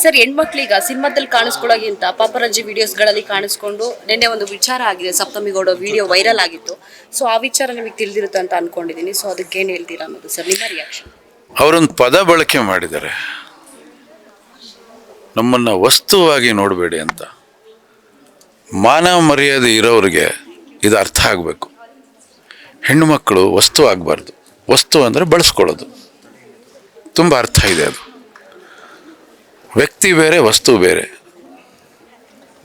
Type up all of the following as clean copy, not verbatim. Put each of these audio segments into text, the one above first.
Sir, ಹೆಣ್ಮಕ್ಳೀಗ ಸಿನಿಮಾದಲ್ಲಿ ಕಾಣಿಸ್ಕೊಳ್ಳೋಗಿಂತ ಪಾಪರಾಜಿ ವಿಡಿಯೋಸ್ಗಳಲ್ಲಿ ಕಾಣಿಸ್ಕೊಂಡು ನಿನ್ನೆ ಒಂದು ವಿಚಾರ ಆಗಿದೆ, ಸಪ್ತಮಿ ಗೌಡ ವಿಡಿಯೋ ವೈರಲ್ ಆಗಿತ್ತು. ಸೊ ಆ ವಿಚಾರ ನಿಮಗೆ ತಿಳಿದಿರುತ್ತೆ ಅಂತ ಅನ್ಕೊಂಡಿದ್ದೀನಿ. ಸೊ ಅದಕ್ಕೆ ಏನು ಹೇಳ್ತೀರಾ ಅನ್ನೋದು ಸರ್ ನಿಮ್ಮ ರಿಯಾಕ್ಷನ್? ಅವರೊಂದು ಪದ ಬಳಕೆ ಮಾಡಿದ್ದಾರೆ, ನಮ್ಮನ್ನು ವಸ್ತುವಾಗಿ ನೋಡಬೇಡಿ ಅಂತ. ಮಾನವ ಮರ್ಯಾದೆ ಇರೋರಿಗೆ ಇದು ಅರ್ಥ ಆಗಬೇಕು. ಹೆಣ್ಣು ಮಕ್ಕಳು ವಸ್ತು ಆಗಬಾರ್ದು. ವಸ್ತು ಅಂದರೆ ಬಳಸ್ಕೊಳ್ಳೋದು. ತುಂಬ ಅರ್ಥ ಇದೆ ಅದು. ವ್ಯಕ್ತಿ ಬೇರೆ, ವಸ್ತು ಬೇರೆ.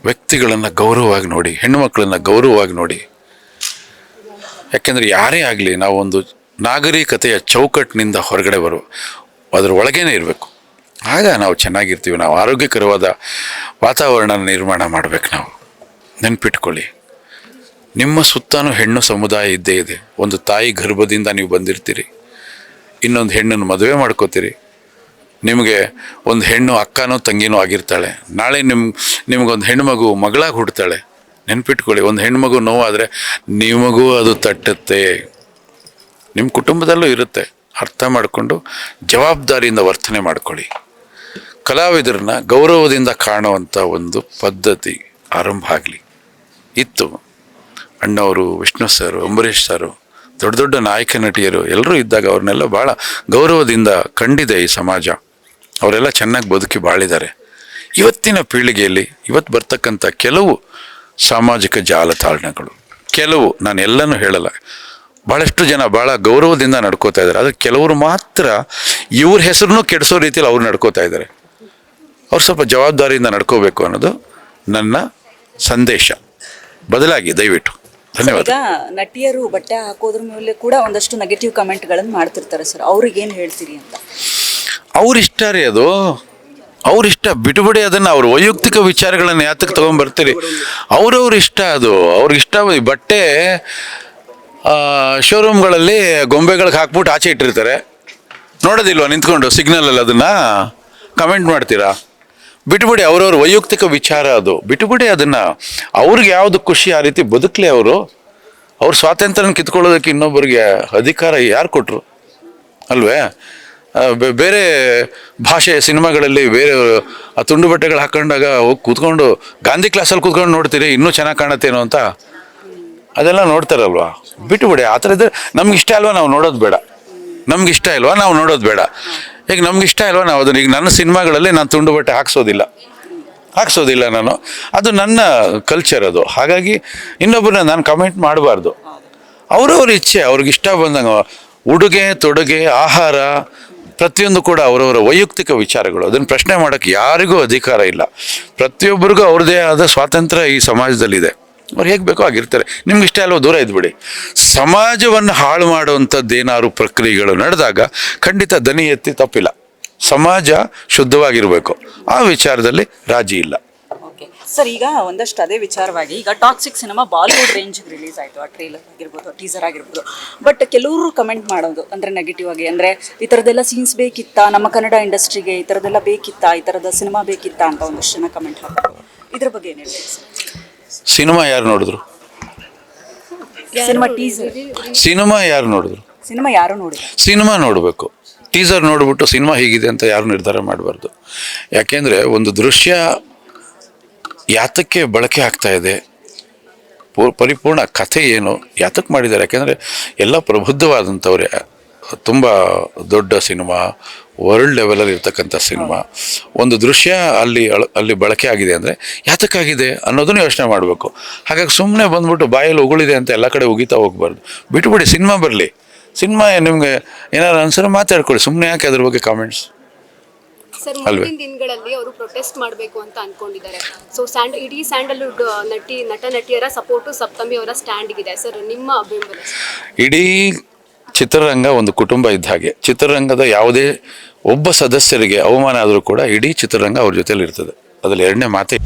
ವ್ಯಕ್ತಿಗಳನ್ನು ಗೌರವವಾಗಿ ನೋಡಿ, ಹೆಣ್ಣು ಮಕ್ಕಳನ್ನು ಗೌರವವಾಗಿ ನೋಡಿ. ಯಾಕೆಂದರೆ ಯಾರೇ ಆಗಲಿ, ನಾವು ಒಂದು ನಾಗರಿಕತೆಯ ಚೌಕಟ್ಟಿನಿಂದ ಹೊರಗಡೆ ಅದರ ಒಳಗೇನೆ ಇರಬೇಕು. ಆಗ ನಾವು ಚೆನ್ನಾಗಿರ್ತೀವಿ. ನಾವು ಆರೋಗ್ಯಕರವಾದ ವಾತಾವರಣ ನಿರ್ಮಾಣ ಮಾಡಬೇಕು. ನಾವು ನೆನ್ಪಿಟ್ಕೊಳ್ಳಿ, ನಿಮ್ಮ ಸುತ್ತಲೂ ಹೆಣ್ಣು ಸಮುದಾಯ ಇದ್ದೇ ಇದೆ. ಒಂದು ತಾಯಿ ಗರ್ಭದಿಂದ ನೀವು ಬಂದಿರ್ತೀರಿ, ಇನ್ನೊಂದು ಹೆಣ್ಣನ್ನು ಮದುವೆ ಮಾಡ್ಕೋತೀರಿ. ನಿಮಗೆ ಒಂದು ಹೆಣ್ಣು ಅಕ್ಕನೋ ತಂಗಿನೋ ಆಗಿರ್ತಾಳೆ. ನಾಳೆ ನಿಮಗೊಂದು ಹೆಣ್ಣುಮಗು ಮಗಳಾಗಿ ಹುಡ್ತಾಳೆ. ನೆನ್ಪಿಟ್ಕೊಳ್ಳಿ, ಒಂದು ಹೆಣ್ಮಗು ನೋವಾದರೆ ನಿಮಗೂ ಅದು ತಟ್ಟುತ್ತೆ, ನಿಮ್ಮ ಕುಟುಂಬದಲ್ಲೂ ಇರುತ್ತೆ. ಅರ್ಥ ಮಾಡಿಕೊಂಡು ಜವಾಬ್ದಾರಿಯಿಂದ ವರ್ತನೆ ಮಾಡ್ಕೊಳ್ಳಿ. ಕಲಾವಿದರನ್ನ ಗೌರವದಿಂದ ಕಾಣುವಂಥ ಒಂದು ಪದ್ಧತಿ ಆರಂಭ ಆಗಲಿ. ಇತ್ತು ಅಣ್ಣವರು, ವಿಷ್ಣು ಸರ್, ಅಂಬರೀಷ್ ಸರು, ದೊಡ್ಡ ದೊಡ್ಡ ನಾಯಕ ನಟಿಯರು ಎಲ್ಲರೂ ಇದ್ದಾಗ ಅವ್ರನ್ನೆಲ್ಲ ಭಾಳ ಗೌರವದಿಂದ ಕಂಡಿದೆ ಈ ಸಮಾಜ. ಅವರೆಲ್ಲ ಚೆನ್ನಾಗಿ ಬದುಕಿ ಬಾಳಿದ್ದಾರೆ. ಇವತ್ತಿನ ಪೀಳಿಗೆಯಲ್ಲಿ ಇವತ್ತು ಬರ್ತಕ್ಕಂಥ ಕೆಲವು ಸಾಮಾಜಿಕ ಜಾಲತಾಣಗಳು, ಕೆಲವು, ನಾನು ಎಲ್ಲನೂ ಹೇಳಲ್ಲ, ಭಾಳಷ್ಟು ಜನ ಭಾಳ ಗೌರವದಿಂದ ನಡ್ಕೋತಾ ಇದ್ದಾರೆ. ಆದರೆ ಕೆಲವರು ಮಾತ್ರ ಇವ್ರ ಹೆಸರನ್ನು ಕೆಡಿಸೋ ರೀತಿಯಲ್ಲಿ ಅವ್ರು ನಡ್ಕೋತಾ ಇದ್ದಾರೆ. ಅವ್ರು ಸ್ವಲ್ಪ ಜವಾಬ್ದಾರಿಯಿಂದ ನಡ್ಕೋಬೇಕು ಅನ್ನೋದು ನನ್ನ ಸಂದೇಶ. ಬದಲಾಗಿ ದಯವಿಟ್ಟು. ಧನ್ಯವಾದ. ಈಗ ನಟಿಯರು ಬಟ್ಟೆ ಹಾಕೋದ್ರ ಮೇಲೆ ಕೂಡ ಒಂದಷ್ಟು ನೆಗೆಟಿವ್ ಕಮೆಂಟ್ಗಳನ್ನು ಮಾಡ್ತಿರ್ತಾರೆ ಸರ್, ಅವ್ರಿಗೆ ಏನು ಹೇಳ್ತೀರಿ ಅಂತ? ಅವ್ರಿಷ್ಟ ರೀ, ಅದು ಅವ್ರಿಷ್ಟ. ಬಿಡುಬಿಡಿ ಅದನ್ನು. ಅವ್ರ ವೈಯಕ್ತಿಕ ವಿಚಾರಗಳನ್ನು ಯಾತಕ್ಕೆ ತೊಗೊಂಡ್ಬರ್ತೀರಿ? ಅವ್ರವ್ರ ಇಷ್ಟ ಅದು. ಅವ್ರಿಗಿಷ್ಟ. ಬಟ್ಟೆ ಶೋರೂಮ್ಗಳಲ್ಲಿ ಗೊಂಬೆಗಳಿಗೆ ಹಾಕ್ಬಿಟ್ಟು ಆಚೆ ಇಟ್ಟಿರ್ತಾರೆ. ನೋಡೋದಿಲ್ವ ನಿಂತ್ಕೊಂಡು ಸಿಗ್ನಲಲ್ಲಿ? ಅದನ್ನು ಕಮೆಂಟ್ ಮಾಡ್ತೀರಾ? ಬಿಟ್ಬಿಡಿ. ಅವ್ರವ್ರ ವೈಯಕ್ತಿಕ ವಿಚಾರ ಅದು. ಬಿಟ್ಬಿಡಿ ಅದನ್ನು. ಅವ್ರಿಗೆ ಯಾವುದು ಖುಷಿ ಆ ರೀತಿ ಬದುಕಲಿ. ಅವ್ರ ಸ್ವಾತಂತ್ರ್ಯನ ಕಿತ್ಕೊಳ್ಳೋದಕ್ಕೆ ಇನ್ನೊಬ್ಬರಿಗೆ ಅಧಿಕಾರ ಯಾರು ಕೊಟ್ಟರು? ಅಲ್ವೇ? ಬೇರೆ ಭಾಷೆಯ ಸಿನಿಮಾಗಳಲ್ಲಿ ಬೇರೆ ಆ ತುಂಡು ಬಟ್ಟೆಗಳು ಹಾಕೊಂಡಾಗ ಹೋಗಿ ಕೂತ್ಕೊಂಡು ಗಾಂಧಿ ಕ್ಲಾಸಲ್ಲಿ ಕೂತ್ಕೊಂಡು ನೋಡ್ತೀರಿ, ಇನ್ನೂ ಚೆನ್ನಾಗಿ ಕಾಣತ್ತೇನೋ ಅಂತ. ಅದೆಲ್ಲ ನೋಡ್ತಾರಲ್ವಾ? ಬಿಟ್ಟುಬಿಡಿ. ಆ ಥರ ಇದ್ದರೆ ನಮ್ಗೆ ಇಷ್ಟ ಅಲ್ವಾ ನಾವು ನೋಡೋದು ಬೇಡ. ನಮ್ಗೆ ಇಷ್ಟ ಇಲ್ವಾ ನಾವು ನೋಡೋದು ಬೇಡ. ಈಗ ನಮ್ಗೆ ಇಷ್ಟ ಇಲ್ವಾ ನಾವು ಅದನ್ನು, ಈಗ ನನ್ನ ಸಿನಿಮಾಗಳಲ್ಲಿ ನಾನು ತುಂಡು ಬಟ್ಟೆ ಹಾಕ್ಸೋದಿಲ್ಲ ನಾನು. ಅದು ನನ್ನ ಕಲ್ಚರ್ ಅದು. ಹಾಗಾಗಿ ಇನ್ನೊಬ್ಬರನ್ನ ನಾನು ಕಮೆಂಟ್ ಮಾಡಬಾರ್ದು. ಅವ್ರವ್ರ ಇಚ್ಛೆ, ಅವ್ರಿಗೆ ಇಷ್ಟ ಬಂದಂಗೆ ಉಡುಗೆ ತೊಡುಗೆ, ಆಹಾರ, ಪ್ರತಿಯೊಂದು ಕೂಡ ಅವರವರ ವೈಯಕ್ತಿಕ ವಿಚಾರಗಳು. ಅದನ್ನು ಪ್ರಶ್ನೆ ಮಾಡೋಕ್ಕೆ ಯಾರಿಗೂ ಅಧಿಕಾರ ಇಲ್ಲ. ಪ್ರತಿಯೊಬ್ಬರಿಗೂ ಅವ್ರದ್ದೇ ಆದ ಸ್ವಾತಂತ್ರ್ಯ ಈ ಸಮಾಜದಲ್ಲಿದೆ. ಅವ್ರು ಹೇಗೆ ಬೇಕೋ ಆಗಿರ್ತಾರೆ. ನಿಮ್ಗೆ ಇಷ್ಟ ಅಲ್ವೋ ದೂರ ಇದ್ಬಿಡಿ. ಸಮಾಜವನ್ನು ಹಾಳು ಮಾಡುವಂಥದ್ದೇನಾದ್ರು ಪ್ರಕ್ರಿಯೆಗಳು ನಡೆದಾಗ ಖಂಡಿತ ದನಿ ಎತ್ತಿ ತಪ್ಪಿಲ್ಲ. ಸಮಾಜ ಶುದ್ಧವಾಗಿರಬೇಕು. ಆ ವಿಚಾರದಲ್ಲಿ ರಾಜಿ ಇಲ್ಲ. ಸರ್, ಈಗ ಒಂದಷ್ಟು ಅದೇ ವಿಚಾರವಾಗಿ, ಈಗ ಟಾಕ್ಸಿಕ್ ಸಿನಿಮಾ ಬಾಲಿವುಡ್ ರೇಂಜ್ಗೆ ರಿಲೀಸ್ ಆಯಿತು. ಆ ಟ್ರೇಲರ್ ಆಗಿರ್ಬೋದು, ಟೀಸರ್ ಆಗಿರ್ಬೋದು. ಬಟ್ ಕೆಲವರು ಕಮೆಂಟ್ ಮಾಡೋದು ಅಂದರೆ ನೆಗೆಟಿವ್ ಆಗಿ, ಅಂದರೆ ಈ ಥರದ್ದೆಲ್ಲ ಸೀನ್ಸ್ ಬೇಕಿತ್ತಾ, ನಮ್ಮ ಕನ್ನಡ ಇಂಡಸ್ಟ್ರಿಗೆ ಈ ಥರದ್ದೆಲ್ಲ ಬೇಕಿತ್ತಾ, ಈ ಥರದ ಸಿನಿಮಾ ಬೇಕಿತ್ತಾ ಅಂತ ಒಂದಷ್ಟು ಜನ ಕಮೆಂಟ್ ಹಾಕೋದು. ಇದ್ರ ಬಗ್ಗೆ ಏನು ಹೇಳ್ತೀವಿ ಸರ್? ಸಿನಿಮಾ ಯಾರು ನೋಡಿದ್ರು? Cinema teaser. ಸಿನಿಮಾ ಯಾರು ನೋಡಿದ್ರು? ಸಿನಿಮಾ ಯಾರು ನೋಡಿದ್ರು? ಸಿನಿಮಾ ನೋಡಬೇಕು. ಟೀಸರ್ ನೋಡಿಬಿಟ್ಟು ಸಿನಿಮಾ ಹೀಗಿದೆ ಅಂತ ಯಾರು ನಿರ್ಧಾರ ಮಾಡಬಾರ್ದು. ಯಾಕೆಂದರೆ ಒಂದು ದೃಶ್ಯ ಯಾತಕ್ಕೆ ಬಳಕೆ ಆಗ್ತಾ ಇದೆ, ಪರಿಪೂರ್ಣ ಕಥೆ ಏನು, ಯಾತಕ್ಕೆ ಮಾಡಿದ್ದಾರೆ? ಯಾಕೆಂದರೆ ಎಲ್ಲ ಪ್ರಬುದ್ಧವಾದಂಥವ್ರೆ. ತುಂಬ ದೊಡ್ಡ ಸಿನಿಮಾ, ವರ್ಲ್ಡ್ ಲೆವೆಲಲ್ಲಿ ಇರ್ತಕ್ಕಂಥ ಸಿನಿಮಾ. ಒಂದು ದೃಶ್ಯ ಅಲ್ಲಿ ಬಳಕೆ ಆಗಿದೆ ಅಂದರೆ ಯಾತಕ್ಕಾಗಿದೆ ಅನ್ನೋದನ್ನು ಯೋಚನೆ ಮಾಡಬೇಕು. ಹಾಗಾಗಿ ಸುಮ್ಮನೆ ಬಂದ್ಬಿಟ್ಟು ಬಾಯಲ್ಲಿ ಉಗುಳಿದೆ ಅಂತ ಎಲ್ಲ ಕಡೆ ಉಗಿತಾ ಹೋಗ್ಬಾರ್ದು. ಬಿಟ್ಬಿಡಿ, ಸಿನಿಮಾ ಬರಲಿ. ಸಿನಿಮಾ ನಿಮಗೆ ಏನಾದ್ರು ಅನ್ಸರೆ ಮಾತಾಡ್ಕೊಳ್ಳಿ. ಸುಮ್ಮನೆ ಯಾಕೆ ಅದ್ರ ಬಗ್ಗೆ ಕಾಮೆಂಟ್ಸ್? ಸರ್, ಮುಂದಿನ ದಿನಗಳಲ್ಲಿ ಅವರು ಪ್ರೊಟೆಸ್ಟ್ ಮಾಡಬೇಕು ಅಂತ ಅನ್ಕೊಂಡಿದ್ದಾರೆ. ಸೊ ಇಡೀ ಸ್ಯಾಂಡಲ್ವುಡ್ ನಟ ನಟಿಯರ ಸಪೋರ್ಟು ಸಪ್ತಮಿ ಅವರ ಸ್ಟ್ಯಾಂಡ್ಗಿದೆ. ಸರ್, ನಿಮ್ಮ ಬೆಂಬಲ? ಇಡೀ ಚಿತ್ರರಂಗ ಒಂದು ಕುಟುಂಬ ಇದ್ದ ಹಾಗೆ. ಚಿತ್ರರಂಗದ ಯಾವುದೇ ಒಬ್ಬ ಸದಸ್ಯರಿಗೆ ಅವಮಾನ ಆದರೂ ಕೂಡ ಇಡೀ ಚಿತ್ರರಂಗ ಅವ್ರ ಜೊತೆಲಿ ಇರ್ತದೆ. ಅದರಲ್ಲಿ ಎರಡನೇ ಮಾತೇ.